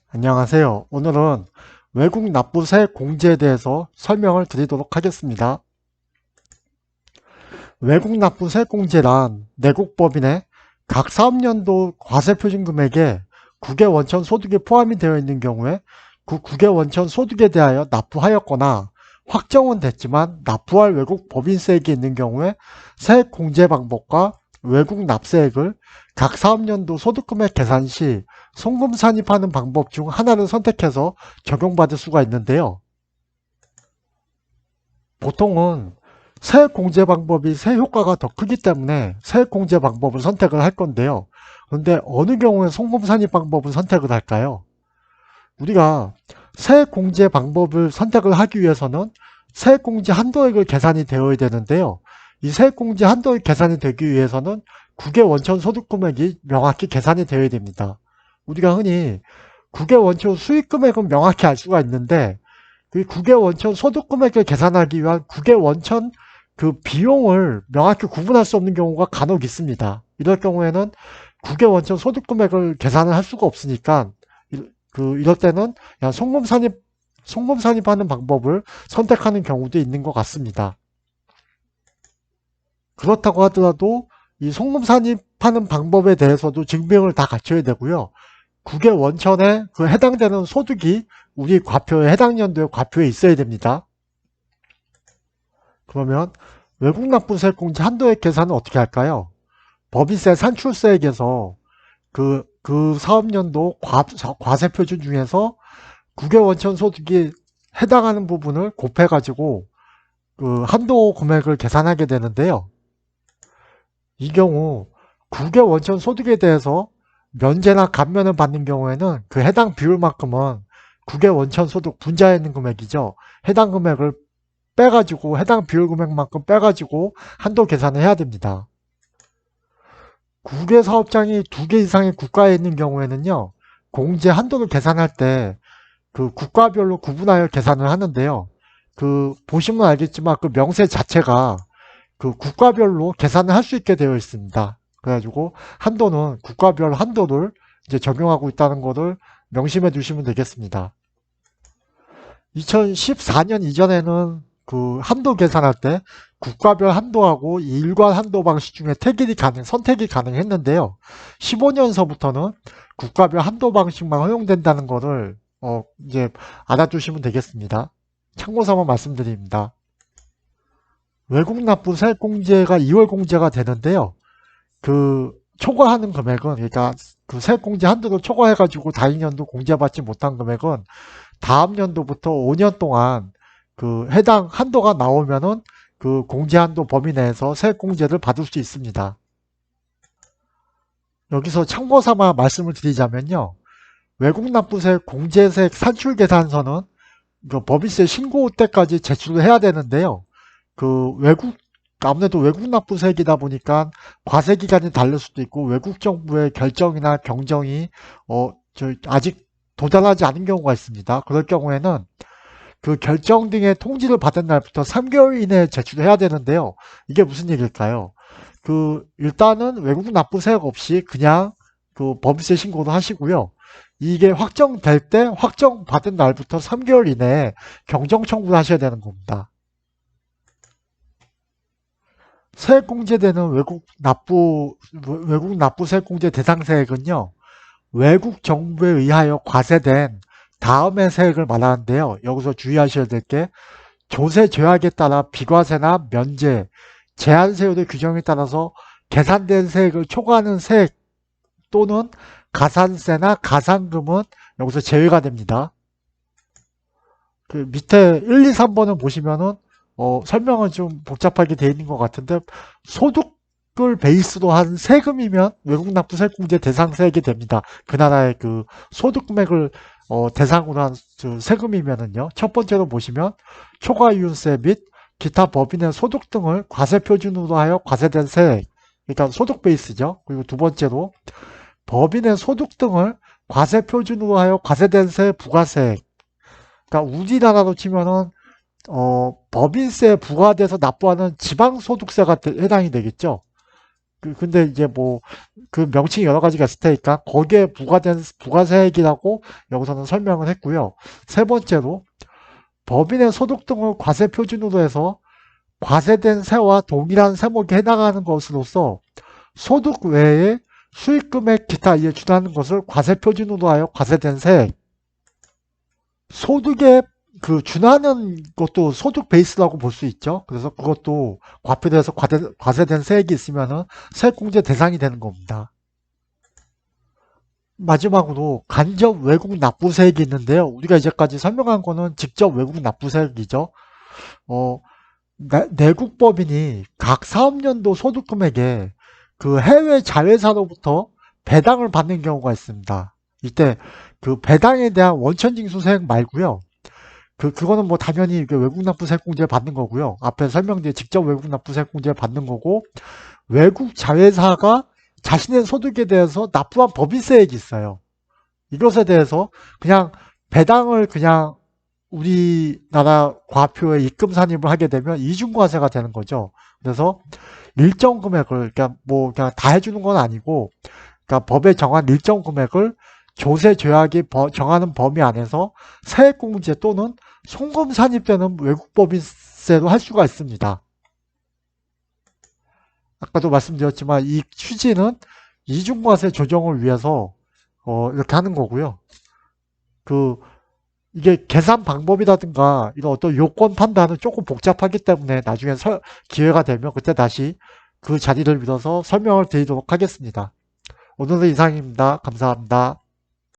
안녕하세요. 오늘은 외국 납부세 공제에 대해서 설명을 드리도록 하겠습니다. 외국 납부세 공제란 내국 법인의 각 사업년도 과세표준 금액에 국외 원천 소득이 포함이 되어 있는 경우에 그 국외 원천 소득에 대하여 납부하였거나 확정은 됐지만 납부할 외국 법인세액이 있는 경우에 세액 공제 방법과 외국 납세액을 각 사업년도 소득금액 계산 시 송금 산입하는 방법 중 하나를 선택해서 적용받을 수가 있는데요. 보통은 세액 공제 방법이 세효과가 더 크기 때문에 세액 공제 방법을 선택을 할 건데요. 그런데 어느 경우에 송금 산입 방법을 선택을 할까요? 우리가 세액 공제 방법을 선택을 하기 위해서는 세액 공제 한도액을 계산이 되어야 되는데요. 이 세액 공제 한도액 계산이 되기 위해서는 국외 원천 소득 금액이 명확히 계산이 되어야 됩니다. 우리가 흔히 국외 원천 수익 금액은 명확히 알 수가 있는데 그 국외 원천 소득 금액을 계산하기 위한 국외 원천 그 비용을 명확히 구분할 수 없는 경우가 간혹 있습니다. 이럴 경우에는 국외 원천 소득 금액을 계산을 할 수가 없으니까 이럴 때는 그냥 송금 산입하는 방법을 선택하는 경우도 있는 것 같습니다. 그렇다고 하더라도 이 송금 산입하는 방법에 대해서도 증명을 다 갖춰야 되고요. 국외 원천에 그 해당되는 소득이 우리 과표에 해당 연도의 과표에 있어야 됩니다. 그러면 외국 납부세 공제 한도액 계산은 어떻게 할까요? 법인세 산출세액에서 그 사업연도 과세 표준 중에서 국외 원천 소득이 해당하는 부분을 곱해가지고 그 한도 금액을 계산하게 되는데요. 이 경우 국외 원천 소득에 대해서 면제나 감면을 받는 경우에는 그 해당 비율만큼은 국외 원천 소득 분자에 있는 금액이죠. 해당 금액을 빼가지고 해당 비율 금액만큼 빼가지고 한도 계산을 해야 됩니다. 국외 사업장이 2개 이상의 국가에 있는 경우에는요. 공제 한도를 계산할 때 그 국가별로 구분하여 계산을 하는데요. 그 보시면 알겠지만 그 명세 자체가 그 국가별로 계산을 할 수 있게 되어 있습니다. 그래가지고 한도는 국가별 한도를 이제 적용하고 있다는 것을 명심해 두시면 되겠습니다. 2014년 이전에는 그 한도 계산할 때 국가별 한도하고 일괄 한도 방식 중에 선택이 가능했는데요. 15년서부터는 국가별 한도 방식만 허용된다는 것을 이제 알아두시면 되겠습니다. 참고삼아 말씀드립니다. 외국 납부 세액 공제가 2월 공제가 되는데요. 그 초과하는 금액은 그러니까 그 세액 공제 한도를 초과해가지고 다행년도 공제받지 못한 금액은 다음 연도부터 5년 동안 그 해당 한도가 나오면은 그 공제 한도 범위 내에서 세액 공제를 받을 수 있습니다. 여기서 참고 삼아 말씀을 드리자면요. 외국 납부세 공제세액 산출 계산서는 그 법인세 신고 때까지 제출을 해야 되는데요. 그 아무래도 외국 납부세액이다 보니까 과세 기간이 다를 수도 있고 외국 정부의 결정이나 경정이 아직 도달하지 않은 경우가 있습니다. 그럴 경우에는 그 결정 등의 통지를 받은 날부터 3개월 이내에 제출해야 되는데요. 이게 무슨 얘기일까요? 일단은 외국 납부세액 없이 그냥 그 법인세 신고도 하시고요. 이게 확정될 때 확정받은 날부터 3개월 이내에 경정 청구를 하셔야 되는 겁니다. 세액공제되는 외국 납부 세액공제 대상세액은요, 외국 정부에 의하여 과세된 다음의 세액을 말하는데요. 여기서 주의하셔야 될 게 조세 제약에 따라 비과세나 면제, 제한세율의 규정에 따라서 계산된 세액을 초과하는 세액 또는 가산세나 가산금은 여기서 제외가 됩니다. 그 밑에 1, 2, 3번을 보시면은 설명은 좀 복잡하게 되어 있는 것 같은데 소득을 베이스로 한 세금이면 외국 납부세액공제 대상 세액이 됩니다. 그 나라의 그 소득 금액을 대상으로 한 그 세금이면은요. 첫 번째로 보시면 초과이윤세 및 기타 법인의 소득 등을 과세 표준으로 하여 과세된 세액. 그러니까 소득 베이스죠. 그리고 두 번째로 법인의 소득 등을 과세 표준으로 하여 과세된 부가세액. 그러니까 우리나라로 치면은 법인세 부과돼서 납부하는 지방소득세가 해당이 되겠죠. 근데 이제 뭐 그 명칭이 여러 가지가 있을 테니까 거기에 부과된 부가세액이라고 여기서는 설명을 했고요. 세 번째로 법인의 소득 등을 과세 표준으로 해서 과세된 세와 동일한 세목에 해당하는 것으로서 소득 외에 수익 금액 기타 이에 준하는 것을 과세 표준으로 하여 과세된 세액. 소득에 그 준하는 것도 소득 베이스라고 볼 수 있죠. 그래서 그것도 과표돼서 과세된 세액이 있으면은 세액공제 대상이 되는 겁니다. 마지막으로 간접 외국 납부세액이 있는데요. 우리가 이제까지 설명한 거는 직접 외국 납부세액이죠. 어, 내국법인이 각 사업연도 소득금액에 그 해외 자회사로부터 배당을 받는 경우가 있습니다. 이때 그 배당에 대한 원천징수세액 말고요. 그거는 뭐 당연히 외국 납부세액공제 받는 거고요. 앞에 설명드린 직접 외국 납부세액공제 받는 거고, 외국 자회사가 자신의 소득에 대해서 납부한 법인세액이 있어요. 이것에 대해서 그냥 배당을 그냥 우리나라 과표에 입금 산입을 하게 되면 이중과세가 되는 거죠. 그래서 일정 금액을 그냥 다 해주는 건 아니고, 그러니까 법에 정한 일정 금액을 조세 조약이 정하는 범위 안에서 세액공제 또는 송금 산입되는 외국법인세로 할 수가 있습니다. 아까도 말씀드렸지만 이 취지는 이중과세 조정을 위해서 이렇게 하는 거고요. 이게 계산 방법이라든가 이런 어떤 요건 판단은 조금 복잡하기 때문에 나중에 기회가 되면 그때 다시 그 자리를 빌어서 설명을 드리도록 하겠습니다. 오늘은 이상입니다. 감사합니다.